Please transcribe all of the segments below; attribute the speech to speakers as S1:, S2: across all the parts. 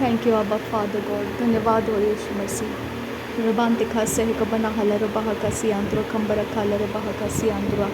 S1: Thank you अब्बा father God, धन्यवाद हो यीशु मसीह। रबान तिखा से कबना हलर बहा कसी आंद्रो खंबर खालर बहा कसी आंद्रो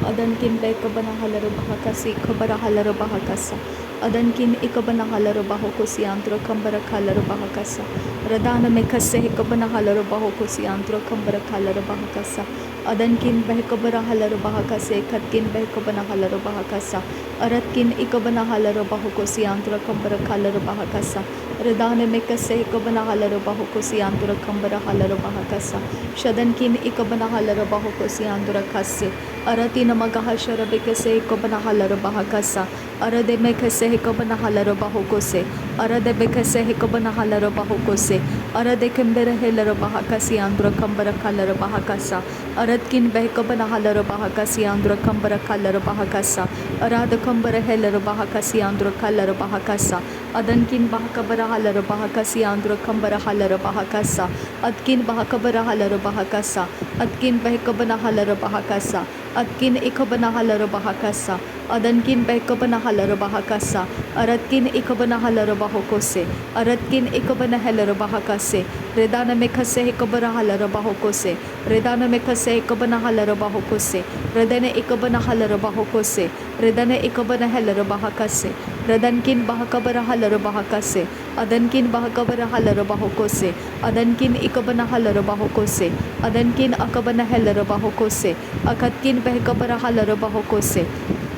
S1: अदन किन बे कबना हलर बहा कसी खबर हलर बहा कसा अदन किन इकबना हलर बहो कुसी आंद्रो खंबर खालर बहा कसा रदान में खसे कबना हलर बहो कुसी आंद्रो खंबर खालर बहा कसा अदन किन बह कबर हलर बहा कसे खत किन बह कबना हलर बहा कसा अरत किन इकबना हलर बहो कुसी आंद्रो खंबर खालर बहा कसा रदान में कसे कबना हलर बहो कुसी आंद्रो खंबर हलर बहा कसा शदन किन इकबना हलर बहो कुसी आंद्रो खसे अरतिन मगह शरबे कसे कबना हलर बहा कसा अरदे में कसे कबना हलर बहो कोसे अरदे में कसे कबना हलर बहो कोसे अरदे कंबर हेलर बहा कसी आंद्रो खंबर खालर बहा कसा अरद किन बह कबना हलर बहा कसी आंद्रो खंबर खालर बहा कसा अराद खंबर हेलर बहा कसी आंद्रो खालर बहा कसा अदन किन बहा कबर हलर बहा कसी आंद्रो खंबर हलर बहा कसा अदकिन बहा कबर हलर बहा कसा अदकिन बह कबना हलर बहा कसा अदकिन इकबना हलर बहा कसा अदनकिन बह कबना हलर बहा कसा अरदकिन इकबना हलर बहो कोसे अरदकिन इकबना हेलर बहा कसे रेदान में खसे कबर हलर बहो कोसे रेदान में खसे कबना हलर बहो कोसे रदन इकबना हलर बहो कोसे रदन इकबना हेलर बहा कसे रदनकिन बहा कबर हलर बहा कसे अदनकिन बहा कबर हलर बहो कोसे अदनकिन इकबना हलर बहो कोसे अदनकिन अकबना हेलर बहो कोसे अकतकिन बह कबर हलर बहो कोसे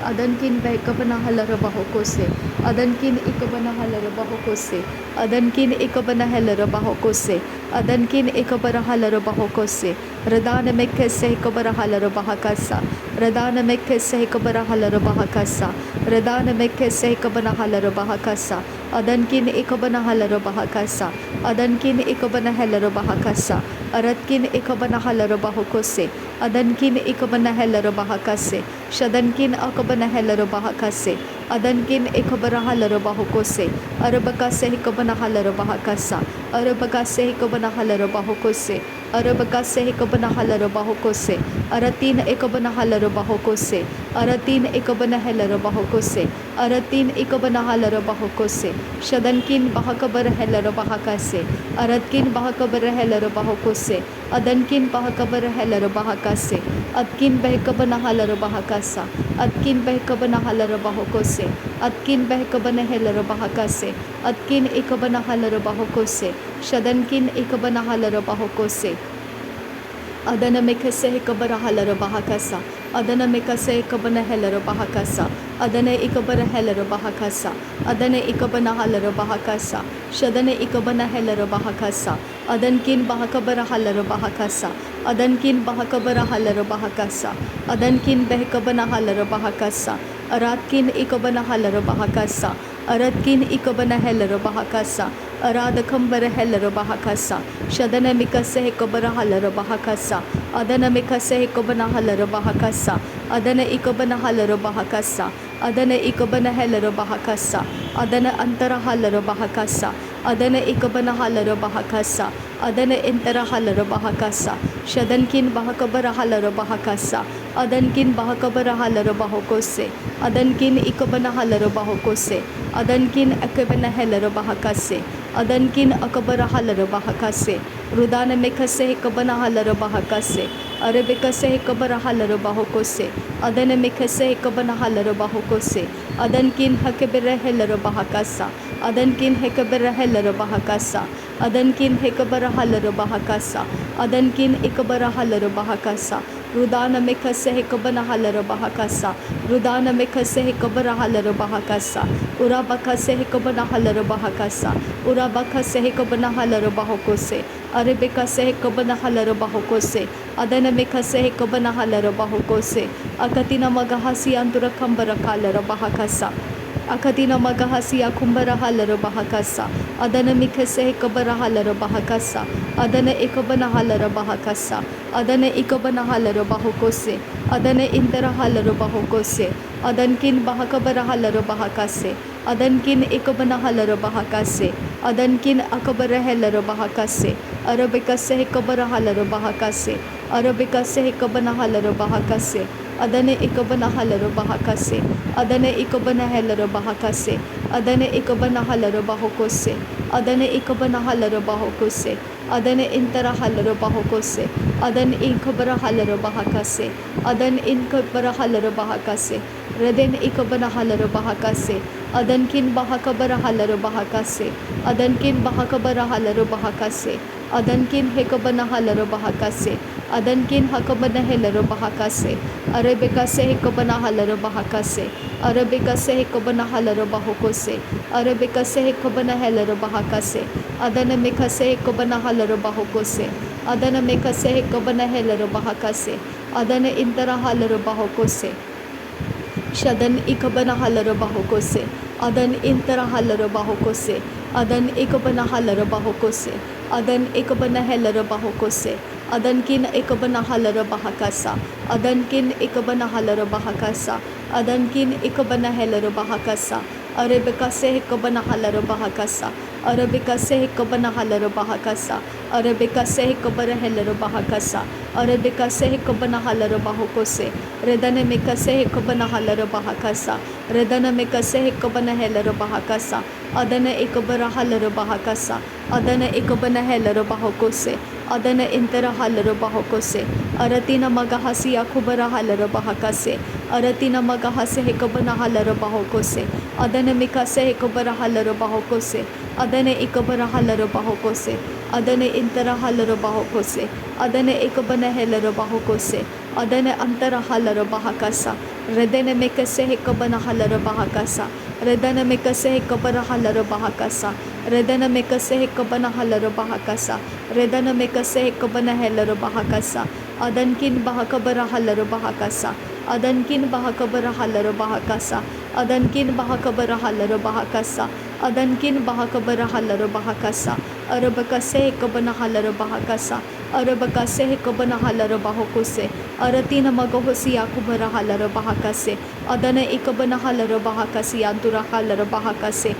S1: अदनकिन बह कबना हलर बहो कोसे अदनकिन इकबना हलर बहो कोसे अदनकिन इकबना हेलर बहो कोसे अदनकिन इकबर हलर बहो कोसे रदान में कैसे कबर हलर बहा कसा रदान में कैसे कबर हलर बहा कसा रदान में कैसे कबना हलर बहा कसा अदनकिन इकबना हलर बहा कसा अदनकिन इकबना हेलर बहा कसा अरदकिन इकबना हलर बहो कोसे अदनकिन इकबना हेलर बहा कसे शदनकिन अकबना हेलर बहा कसे अदनकिन इकबर हलर बहो कोसे अरबका से कबना हलर बहा कसा अरबका से कबना हलर बहो कोसे अरबका से कबना हलर बहो कोसे अरतीन इकबना हलर बहो कोसे अरतीन इकबना हेलर बहो कोसे अरतीन इकबना हलर बहो कोसे शदनकिन बहकबर हेलर बहा कसे अरदकिन बहकबर हेलर बहो कोसे अदनकिन बहकबर हेलर बहा कसे अदकिन बहकबना हलर बहा कसा अदकिन बहकबना हलर बहो कोसे अदकिन बहकबना हेलर बहा कसे अदकिन इकबना हलर बहो कोसे शदनकिन इकबना हलर बहो कोसे अदन में कसे कबर हलर बहा कसा अदन में कसे कबन हेलर बहा कसा अदन इकबर हेलर बहा कसा अदन इकबना हलर बहा कसा शदन इकबना हेलर बहा कसा अदन किन बहा कबर हलर बहा कसा अदन किन बहा कबर हलर बहा कसा अदन किन बह कबना हलर बहा कसा अरात किन इकबना हलर बहा कसा अरद किन इकबना हेलर बहा कसा अराद खंबर हेलर बहा कसा शदन मिकसे कबर हलर बहा कसा अदन मिकसे कबना हलर बहा कसा अदन इकबना हलर बहा कसा अदन इकबना हेलर बहा कसा अदन अंतर हलर बहा कसा अदन इकबना हलर बहा कसा अदन इंतर हलर बहा कसा शदन किन बहा कबर हलर बहा कसा अदन किन बहा कबर हलर बहो कोसे अदन किन इकबना हलर बहो कोसे अदन किन अकबना हेलर बहा कसे अदन किन अकबर हलर बहा कसे रुदान में खसे कबना हलर बहा कसे अरब कसे कबर हलर बहो कोसे अदन में खसे कबना हलर बहो कोसे अदन किन हकबर हेलर बहा कसा अदन किन हेकबर हेलर बहा कसा अदन किन हेकबर हलर बहा कसा अदन किन इकबर हलर बहा कसा रुदान में खसे कबना हलर बहा कसा रुदान में खसे कबर हलर बहा कसा उरा बखा से कबना हलर बहा कसा उरा बखा से कबना हलर बहो कोसे अरबिका से कबना हलर बहो कोसे अदन में खसे कबना हलर बहो कोसे अकतिना मगहसी अंतुर खंबर खालर बहा कसा अकतिना मगहसी खुंबर हलर बहा कसा अदन मिखसे कबर हलर बहा कसा अदन इकबना हलर बहा कसा अदन इकबना हलर बहो कोसे अदन इंतर हलर बहो कोसे अदन किन बहा कबर हलर बहा कसे अदन किन इकबना हलर बहा कसे अदन किन अकबर हेलर बहा कसे अरबिका से कबर हलर बहा कसे अरबिका से कबना हलर बहा कसे अदन इकबना हलर बहा कसे अदन इकबना हेलर बहा कसे adane ikabana halaro bahokose, adane ikabana halaro bahokose, adane intara halaro bahokose, adan inkabara halaro bahakase, adan inkabara halaro bahakase, reden ikabana halaro bahakase, adan kin bahakabara halaro bahakase, adan kin bahakabara halaro bahakase, adan kin hekabana halaro bahakase, adan kin hakabana helaro bahakase, arabeka se hekabana halaro bahakase, arabeka se hekabana halaro bahokose, arabeka se hekabana helaro bahakase, adana meka se hekabana halaro bahokose, adana meka se hekabana helaro bahakase, adana intara halaro bahokose, shadan ikabana halaro bahokose, adan intara halaro bahokose, adan ikabana halaro bahokose, adan ikabana helaro bahokose, adan kin ikabana halaro bahakasa, adan kin ikabana halaro bahakasa, adan kin ikabana helaro bahakasa, arabeka se ikabana halaro bahakasa, arabeka se ikabana halaro bahakasa, arabeka se ikabara helaro bahakasa, arabeka se ikabana halaro bahokose, redane meka se ikabana halaro bahakasa, redana meka se ikabana helaro bahakasa, adana ikabara halaro bahakasa, adana ikabana helaro bahokose, adana intara halaro bahokose, aratina magahasi akubara halaro bahakase, aratina magahase hekabana halaro bahokose, adana meka se ikabara halaro bahokose, adana ikabara halaro bahokose, adana intara halaro bahokose, adana ikabana helaro bahokose, adana antara halaro bahakasa, redana meka se hekabana halaro bahakasa, redana meka se hekabara halaro bahakasa, redana meka se hekabana halaro bahakasa, redana meka se hekabana helaro bahakasa, adankin bahakabara halaro bahakasa, adankin bahakabara halaro bahakasa, adankin bahakabara halaro bahakasa, adankin bahakabara halaro bahakasa, arabaka se hekabana halaro bahakasa, arabaka se hekabana halaro bahokose, aratina magahosi akubara halaro bahakase, adana ikabana halaro bahakasi antura halaro bahakase,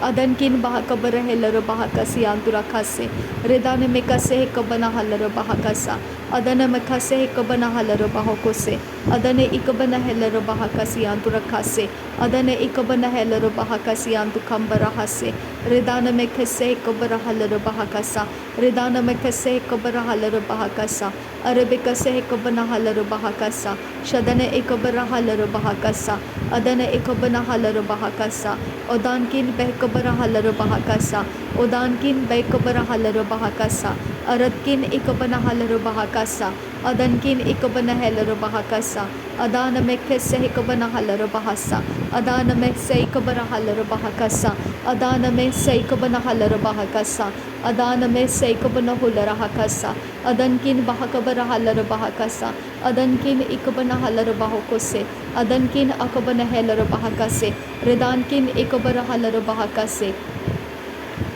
S1: adankin bahakabara helaro bahakasi antura kase, redane mekase hekabana halaro bahakasa, adana mekase hekabana halaro bahokose, adane ikabana helaro bahakasi antura kase, adane ikabana helaro bahakasi antu kambara hase, redana mekase hekabara halaro bahakasa, redana mekase hekabara halaro bahakasa, arabeka se hekabana halaro bahakasa, shadane ikabara halaro bahakasa, adana ikabana halaro bahakasa, odankin behkabara halaro bahakasa, odankin behkabara halaro bahakasa, aratkin ikabana halaro bahakasa, adankin ikabana helaro bahakasa, adana mekse hekabana halaro bahasa, adana mekse ikabara halaro bahakasa, adana mekse ikabana halaro bahakasa, adana mekse ikabana hulara hakasa, adankin bahakabara halaro bahakasa, adankin ikabana halaro bahokose, adankin akabana helaro bahakase, redankin ikabara halaro bahakase,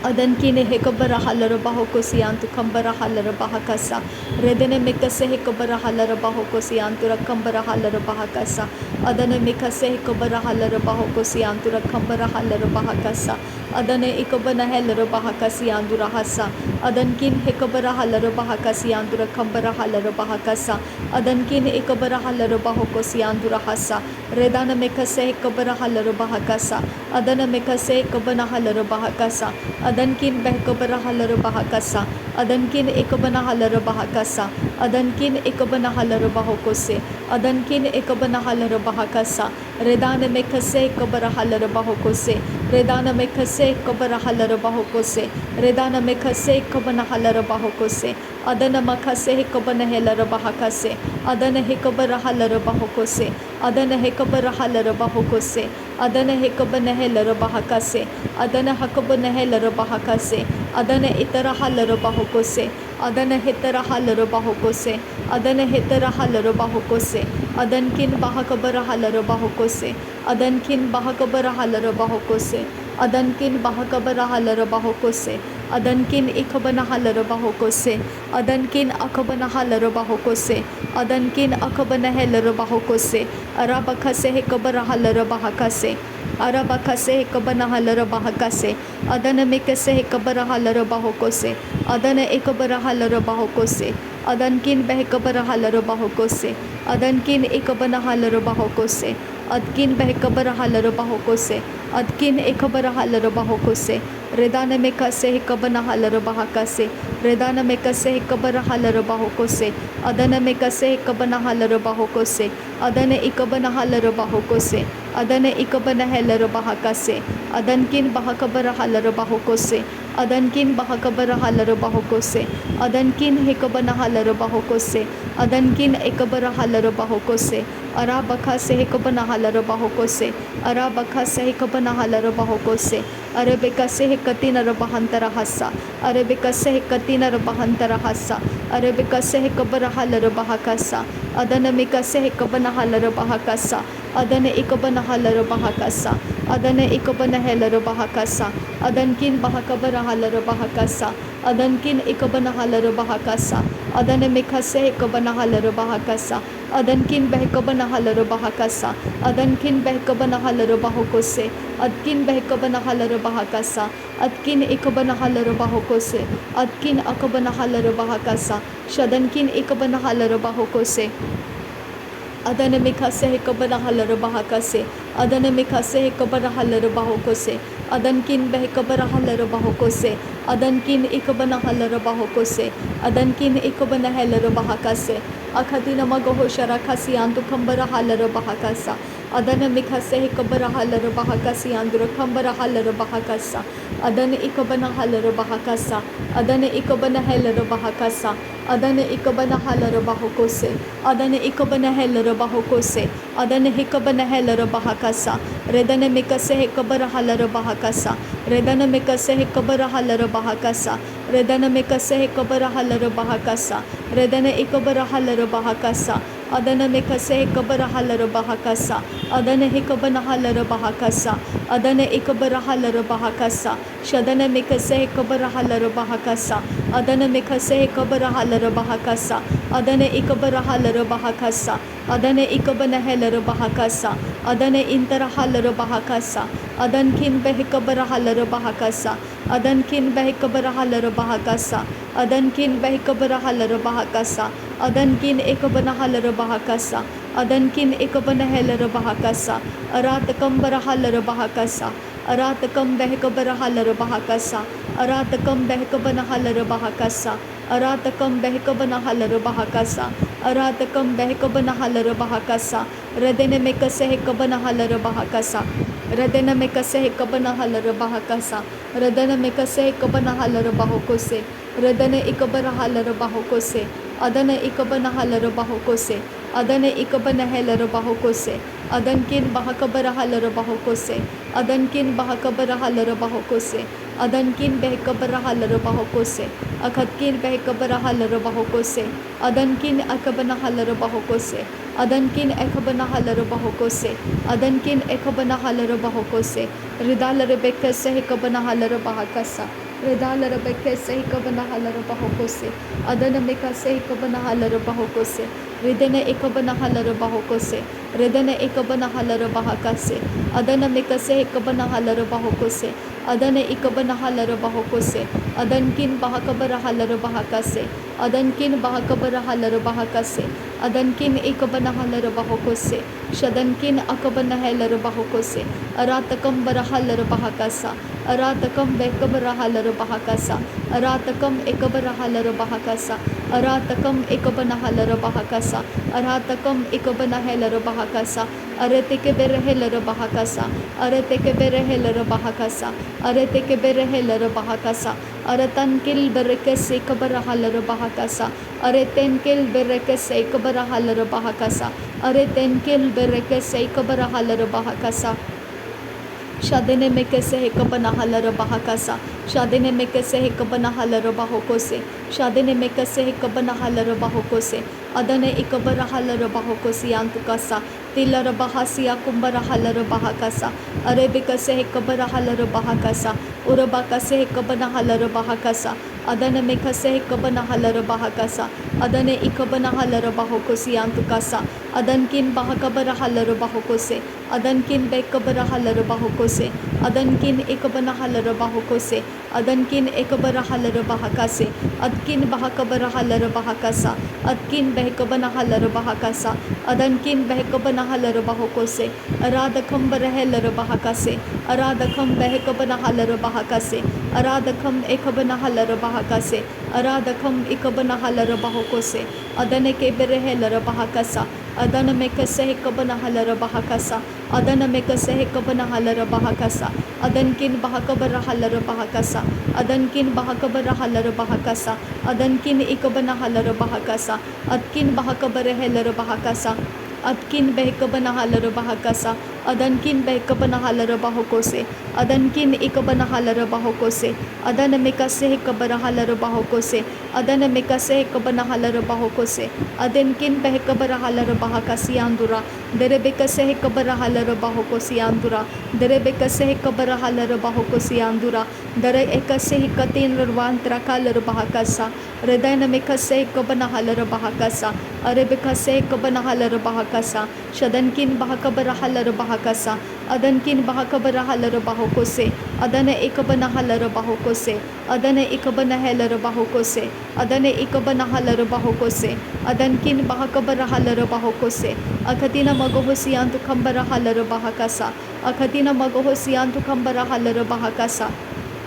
S1: adankin hekabara halaro bahokosi antu kambara halaro bahakasa, redene mekase hekabara halaro bahokosi antu rakambara halaro bahakasa, adane mekase hekabara halaro bahokosi antu rakambara halaro bahakasa, adane ikabana helaro bahakasi antu rahasa, adankin hekabara halaro bahakasi antu rakambara halaro bahakasa, adankin ikabara halaro bahokosi antu rahasa, redana mekase hekabara halaro bahakasa, adana mekase hekabana halaro bahakasa, adankin behkabara halaro bahakasa, adankin ikabana halaro bahakasa, adankin ikabana halaro bahokose, adankin ikabana halaro bahakasa, redana mekase ikabara halaro bahokose, redana mekase ikabara halaro bahokose, redana mekase ikabana halaro bahokose, adana makase ikabana helaro bahakase, adana hekabara halaro bahokose, adana hekabara halaro bahokose, adana hekabana helaro bahakase, adana hakabana helaro bahakase, adana itara halaro bahokose, adana hitara halaro bahokose, adana hitara halaro bahokose, adankin bahakabara halaro bahokose, adankin bahakabara halaro bahokose, adankin bahakabara halaro bahokose, adankin ikabana halaro bahokose, adankin akabana halaro bahokose, adankin akabana helaro bahokose, arabakase hekabara halaro bahakase, arabakase hekabana halaro bahakase, adana mekase hekabara halaro bahokose, adana ikabara halaro bahokose, adankin behkabara halaro bahokose, Adankin ikabanahala bahokose. Adkin behkabarahala bahokose. Adkin ikabarahala bahokose. Redana mekase hikabanahala bahakase. Redana mekase hikabarahala bahokose. Adana mekase hikabanahala bahokose. Adana ikabanahala bahokose. Adana ikabanahala bahakase. Adankin bahakabarahala bahokose. Adankin bahakabarahala bahokose. Adankin hikabanahala bahokose. Adankin ikabarahala bahokose. Arabakase hikabanahala bahokose. Arabakase hikabanahala bahokose. Arabikase hikatina bahantara hassa. Arabikase hikatina bahantara hassa. Arabikase hikabarahala bahakasa. Adana mikase hikabanahala bahakasa. Adana ikabanahala bahakasa. Adana ikabanahala bahakasa. Adankin bahakabarahala bahakasa. Adankin ikabanahala bahakasa. Adana mikase hikabanahala bahakasa. Adankin behkabanahala bahakasa. Adankin behkabanahala bahokose. Adkin behkabanahala bahakasa. Adkin ikabanahala bahokose. Adkin akabanahala bahakasa. Shadankin ikabanahala bahokose. Adana mikase hikabanahala bahakase. Adana mikase hikabanahala bahokose. Adankin behkabanahala bahokose. Adankin ikabanahala bahokose. Adankin ikabanahala bahakase. Akhatina magaho sharakasi antu kambarahala bahakasa. Adana mikase hikabarahala bahakasi andura kambarahala bahakasa. Adana ikabanahala bahakasa. Adana ikabanahala bahakasa. Adana ikabanahala bahokose. Adana ikabanahala bahokose. Adana hikabanahala bahakasa. Redana mikase hikabarahala bahakasa. Redana mikase hikabarahala bahakasa. Redana mikase hikabarahala bahakasa. Redana ikabarahala bahakasa. Adana mikase hikabarahala bahakasa. Adana hikabanahala bahakasa. Adana ikabarahala bahakasa. Shadana mikase hikabarahala bahakasa. Adana mikase hikabarahala bahakasa. Adana ikabarahala bahakasa. Adana ikabanahala bahakasa. Adana intarahala bahakasa. Adankin behkabarahala bahakasa. Adankin behkabarahala bahakasa. Adankin behkabarahala bahakasa. Adankin ikabanahala bahakasa. Adankin ikabanahala bahakasa. Aratakam barahala bahakasa. Aratakam behkabarahala bahakasa. Aratakam behkabanahala bahakasa. Aratakam behkabanahala bahakasa. Aratakam behkabanahala bahakasa. Radene mekase hikabanahala bahakasa. Radena mekase hikabanahala bahakasa. Radena mekase hikabanahala bahokose. Radana ikabarahala bahokose. Adana ikabanahala bahokose. Adana ikabanahala bahokose. Adankin bahakabarahala bahokose. Adankin bahakabarahala bahokose. Adankin behkabarahala bahokose. Akhatkin behkabarahala bahokose. Adankin akabanahala bahokose. Adankin ekabanahala bahokose. Adankin ekabanahala bahokose. Ridala rebekase hikabanahala bahakasa. Redala rebekase hikabanahala bahokose. Adana mikase hikabanahala bahokose. Ridana ikabanahala bahokose. Redana ikabanahala bahakase. Adana mikase hikabanahala bahokose. Adana ikabanahala bahokose. Adankin bahakabarahala bahakase. Adankin bahakabarahala bahakase. Adankin ikabanahala bahokose. Shadankin akabanahala bahokose. Aratakam barahala bahakasa. Aratakam bekabarahala bahakasa. Aratakam ikabarahala bahakasa. Aratakam ikabanahala bahakasa. Aratakam ikabanahala bahakasa. Areteke berehela bahakasa. Areteke berehela bahakasa. Areteke berehela bahakasa. Aratankil berekese kabarahala bahakasa. Aretenkil berekese kabarahala bahakasa. Aretenkil berekese kabarahala bahakasa. Shadene mekase hikabanahala bahakasa. Shadene mekase hikabanahala bahokose. Shadene mekase hikabanahala bahokose. Adane ikabarahala bahokose yantukasa. Tilara bahasia kumbarahala bahakasa. Arebikase hikabarahala bahakasa. Urabakase hikabanahala bahakasa. adana me kase kabana halar bahakasa adane ikabana halar bahokosi antukasa adankin bahakabara halar bahokose adankin bekabara halar bahokose adankin ikabana halar bahokose adankin ekabara halar bahakase adkin bahakabara halar bahakasa adkin behkabana halar bahakasa adankin behkabana halar bahokose aradakam barahelar bahakase aradakam behkabana halar bahakase aradakam ekabana halar bahakase aradakam ikabana halar bahokose adane ke berehelar bahakasa adana me kase kabana halar bahakasa adana me kase kabana halar bahakasa adankin bahakabara halar bahakasa adankin bahakabara halar bahakasa adankin ikabana halar bahakasa adkin bahakabara halar bahakasa adkin behkabana halar bahakasa adankin behkabana halar bahokose adankin ikabana halar bahokose adana me kase kabara halar bahokose adana me kase kabana halar bahokose adankin behkabara halar bahakasi andura derebe kase kabara halar bahokosi andura derebe kase kabara halar bahokosi andura dere ekase katin rwantra kalar bahakasa redana me kase kabana halar bahakasa arebe kase kabana halar bahakasa shadankin bahakabara halar bahakasa adankin bahakabara halar bahokose adana ikabana halar bahokose adana ikabana halar bahokose adana ikabana halar bahokose adankin bahakabara halar bahokose akatina magohosiyantu khambara halar bahakasa akatina magohosiyantu khambara halar bahakasa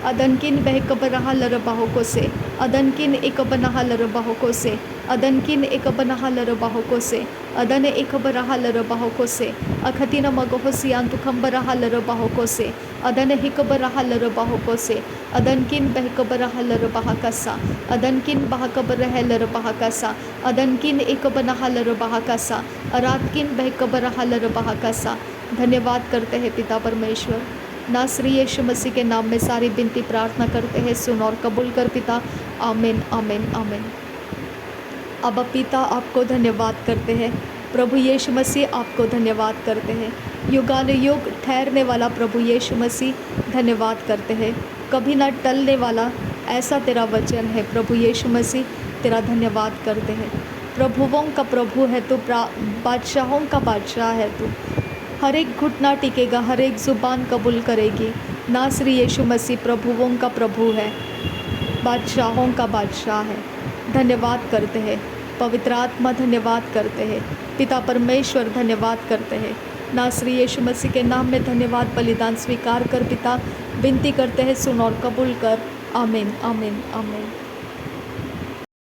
S1: adankin behkabara halar bahokose adankin ikabana halar bahokose adankin ikabana halar bahokose adane ikabara halar bahokose akatina magohosiyantu khambara halar bahokose adane hikabara halar bahokose adankin behkabara halar bahakasa adankin bahakabara halar bahakasa adankin ikabana halar bahakasa aratkin behkabara halar bahakasa। धन्यवाद करते हैं पिता परमेश्वर, नासरी यीशु मसीह के नाम में सारी विनती प्रार्थना करते हैं, सुन और कबूल कर पिता। आमीन आमीन आमीन। अब पिता आपको धन्यवाद करते हैं, प्रभु यीशु मसीह आपको धन्यवाद करते हैं, युगानुयुग ठहरने वाला प्रभु यीशु मसीह धन्यवाद करते हैं, कभी ना टलने वाला ऐसा तेरा वचन है प्रभु यीशु मसीह, तेरा धन्यवाद करते हैं। प्रभुओं का प्रभु है तू, बादशाहों का बादशाह है तू, हर एक घुटना टिकेगा, हर एक ज़ुबान कबूल करेगी। नासरी यीशु मसीह प्रभुओं का प्रभु है, बादशाहों का बादशाह है। धन्यवाद करते हैं पवित्र आत्मा, धन्यवाद करते हैं पिता परमेश्वर, धन्यवाद करते हैं। नासरी यीशु मसीह के नाम में धन्यवाद बलिदान स्वीकार कर पिता, विनती करते हैं, सुन और कबूल कर। आमीन आमीन आमीन।